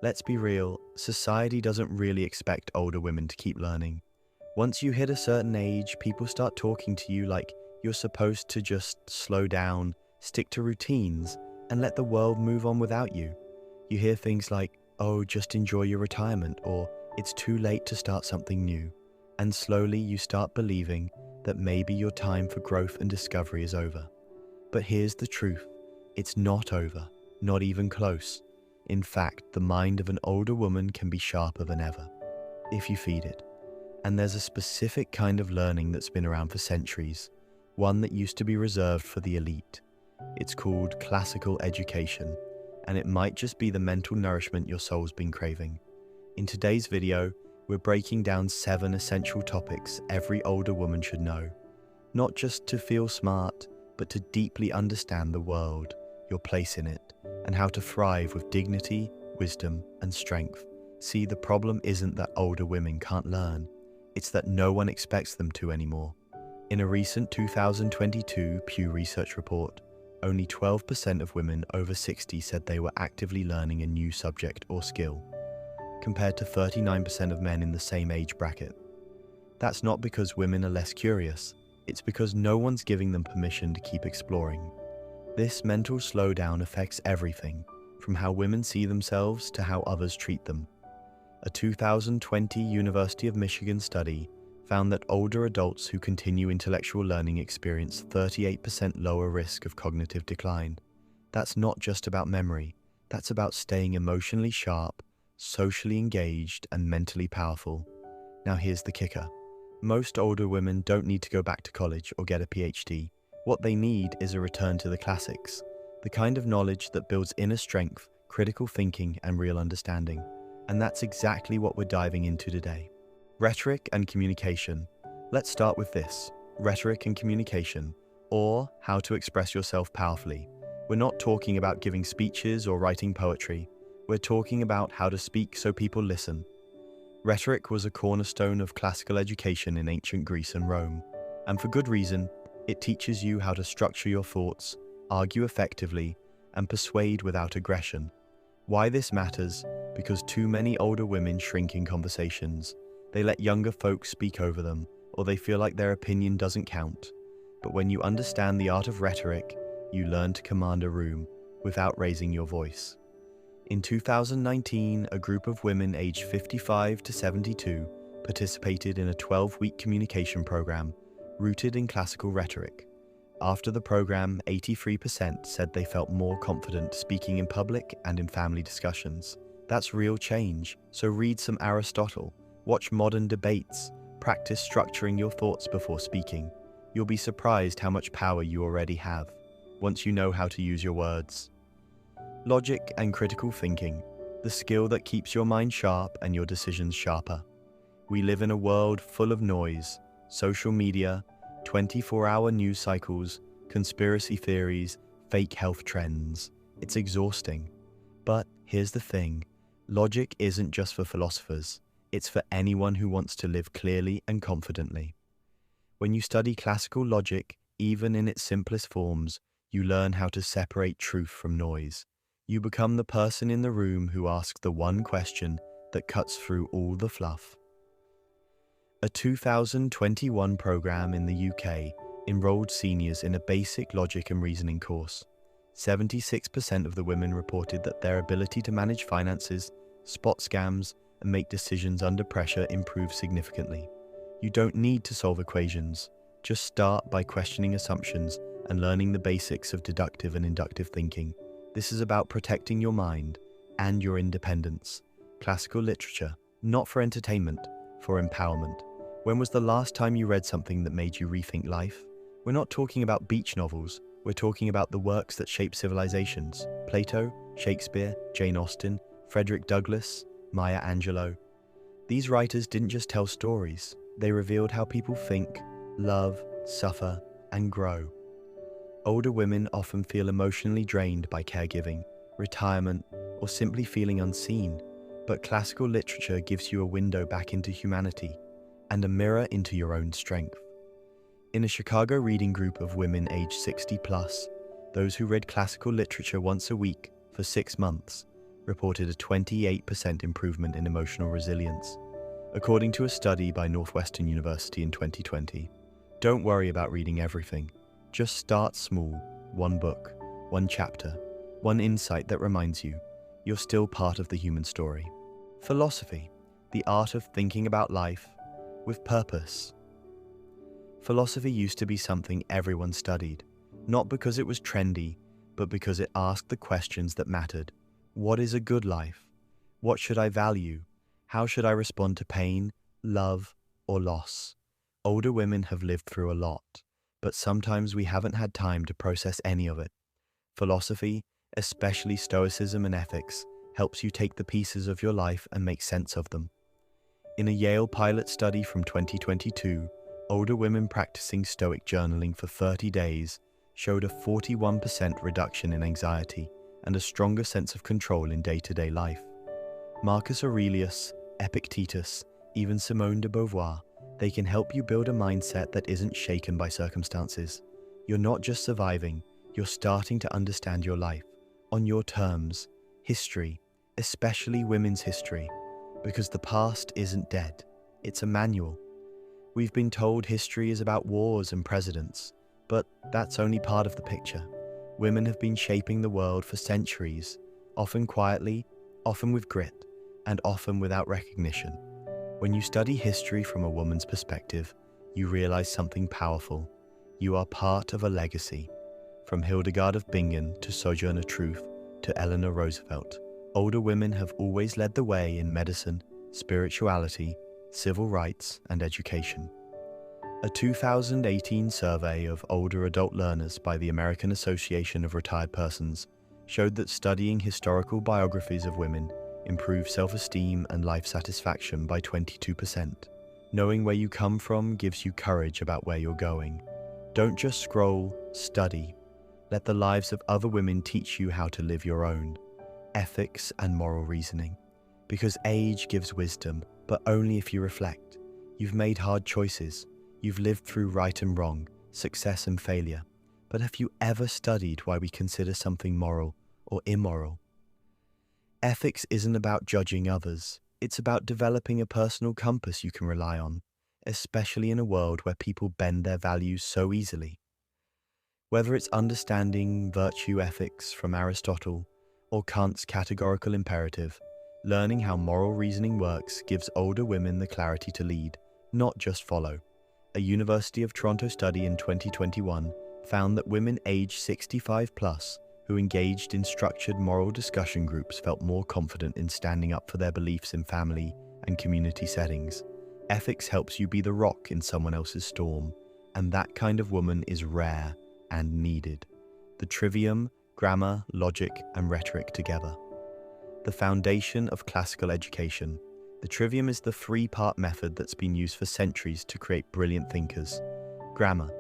Let's be real, society doesn't really expect older women to keep learning. Once you hit a certain age, people start talking to you like you're supposed to just slow down, stick to routines, and let the world move on without you. You hear things like, oh, just enjoy your retirement, or it's too late to start something new. And slowly you start believing that maybe your time for growth and discovery is over. But here's the truth. It's not over, not even close. In fact, the mind of an older woman can be sharper than ever, if you feed it. And there's a specific kind of learning that's been around for centuries, one that used to be reserved for the elite. It's called classical education, and it might just be the mental nourishment your soul's been craving. In today's video, we're breaking down 7 essential topics every older woman should know, not just to feel smart, but to deeply understand the world, your place in it, and how to thrive with dignity, wisdom, and strength. See, the problem isn't that older women can't learn, it's that no one expects them to anymore. In a recent 2022 Pew Research report, only 12% of women over 60 said they were actively learning a new subject or skill, compared to 39% of men in the same age bracket. That's not because women are less curious, it's because no one's giving them permission to keep exploring. This mental slowdown affects everything, from how women see themselves to how others treat them. A 2020 University of Michigan study found that older adults who continue intellectual learning experience 38% lower risk of cognitive decline. That's not just about memory, that's about staying emotionally sharp, socially engaged, and mentally powerful. Now here's the kicker. Most older women don't need to go back to college or get a PhD. What they need is a return to the classics, the kind of knowledge that builds inner strength, critical thinking, and real understanding. And that's exactly what we're diving into today. Rhetoric and communication. Let's start with this. Rhetoric and communication, or how to express yourself powerfully. We're not talking about giving speeches or writing poetry. We're talking about how to speak so people listen. Rhetoric was a cornerstone of classical education in ancient Greece and Rome. And for good reason, it teaches you how to structure your thoughts, argue effectively, and persuade without aggression. Why this matters? Because too many older women shrink in conversations. They let younger folks speak over them, or they feel like their opinion doesn't count. But when you understand the art of rhetoric, you learn to command a room without raising your voice. In 2019, a group of women aged 55 to 72 participated in a 12-week communication program rooted in classical rhetoric. After the program, 83% said they felt more confident speaking in public and in family discussions. That's real change, so read some Aristotle, watch modern debates, practice structuring your thoughts before speaking. You'll be surprised how much power you already have, once you know how to use your words. Logic and critical thinking, the skill that keeps your mind sharp and your decisions sharper. We live in a world full of noise, social media, 24-hour news cycles, conspiracy theories, fake health trends. It's exhausting. But here's the thing, logic isn't just for philosophers, it's for anyone who wants to live clearly and confidently. When you study classical logic, even in its simplest forms, you learn how to separate truth from noise. You become the person in the room who asks the one question that cuts through all the fluff. A 2021 program in the UK enrolled seniors in a basic logic and reasoning course. 76% of the women reported that their ability to manage finances, spot scams, and make decisions under pressure improved significantly. You don't need to solve equations. Just start by questioning assumptions and learning the basics of deductive and inductive thinking. This is about protecting your mind and your independence. Classical literature, not for entertainment, for empowerment. When was the last time you read something that made you rethink life? We're not talking about beach novels. We're talking about the works that shape civilizations. Plato, Shakespeare, Jane Austen, Frederick Douglass, Maya Angelou. These writers didn't just tell stories. They revealed how people think, love, suffer, and grow. Older women often feel emotionally drained by caregiving, retirement, or simply feeling unseen. But classical literature gives you a window back into humanity and a mirror into your own strength. In a Chicago reading group of women aged 60 plus, those who read classical literature once a week for 6 months reported a 28% improvement in emotional resilience, according to a study by Northwestern University in 2020. Don't worry about reading everything. Just start small. One book, one chapter, one insight that reminds you you're still part of the human story. Philosophy, the art of thinking about life with purpose. Philosophy used to be something everyone studied, not because it was trendy, but because it asked the questions that mattered. What is a good life? What should I value? How should I respond to pain, love, or loss? Older women have lived through a lot, but sometimes we haven't had time to process any of it. Philosophy, especially Stoicism and ethics, helps you take the pieces of your life and make sense of them. In a Yale pilot study from 2022, older women practicing Stoic journaling for 30 days showed a 41% reduction in anxiety and a stronger sense of control in day-to-day life. Marcus Aurelius, Epictetus, even Simone de Beauvoir, they can help you build a mindset that isn't shaken by circumstances. You're not just surviving, you're starting to understand your life, on your terms, history, especially women's history, because the past isn't dead, it's a manual. We've been told history is about wars and presidents, but that's only part of the picture. Women have been shaping the world for centuries, often quietly, often with grit, and often without recognition. When you study history from a woman's perspective, you realize something powerful. You are part of a legacy. From Hildegard of Bingen to Sojourner Truth to Eleanor Roosevelt, older women have always led the way in medicine, spirituality, civil rights, and education. A 2018 survey of older adult learners by the American Association of Retired Persons showed that studying historical biographies of women improved self-esteem and life satisfaction by 22%. Knowing where you come from gives you courage about where you're going. Don't just scroll, study. Let the lives of other women teach you how to live your own. Ethics and moral reasoning. Because age gives wisdom, but only if you reflect. You've made hard choices. You've lived through right and wrong, success and failure. But have you ever studied why we consider something moral or immoral? Ethics isn't about judging others. It's about developing a personal compass you can rely on, especially in a world where people bend their values so easily. Whether it's understanding virtue ethics from Aristotle or Kant's categorical imperative, learning how moral reasoning works gives older women the clarity to lead, not just follow. A University of Toronto study in 2021 found that women aged 65 plus who engaged in structured moral discussion groups felt more confident in standing up for their beliefs in family and community settings. Ethics helps you be the rock in someone else's storm, and that kind of woman is rare and needed. The trivium, grammar, logic, and rhetoric together. The foundation of classical education. The trivium is the three-part method that's been used for centuries to create brilliant thinkers. Grammar,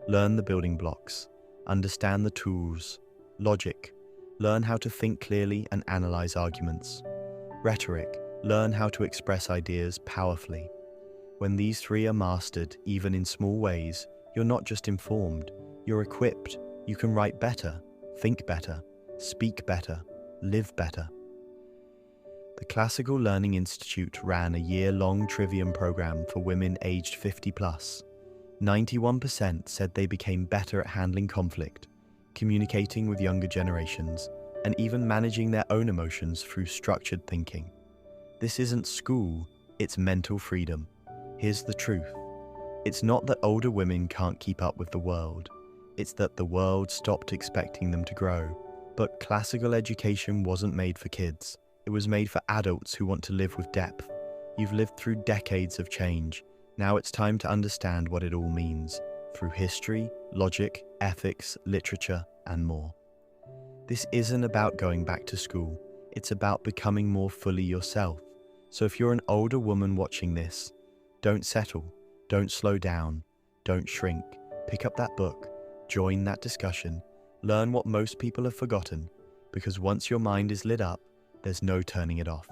learn the building blocks, understand the tools. Logic, learn how to think clearly and analyze arguments. Rhetoric, learn how to express ideas powerfully. When these three are mastered, even in small ways, you're not just informed, you're equipped. You can write better, think better, speak better, live better. The Classical Learning Institute ran a year-long trivium program for women aged 50 plus. 91% said they became better at handling conflict, communicating with younger generations, and even managing their own emotions through structured thinking. This isn't school, it's mental freedom. Here's the truth. It's not that older women can't keep up with the world. It's that the world stopped expecting them to grow. But classical education wasn't made for kids. It was made for adults who want to live with depth. You've lived through decades of change. Now it's time to understand what it all means, through history, logic, ethics, literature, and more. This isn't about going back to school. It's about becoming more fully yourself. So if you're an older woman watching this, don't settle, don't slow down, don't shrink. Pick up that book, join that discussion, learn what most people have forgotten, because once your mind is lit up, there's no turning it off.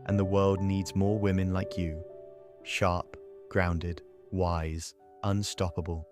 And the world needs more women like you. Sharp, grounded, wise, unstoppable.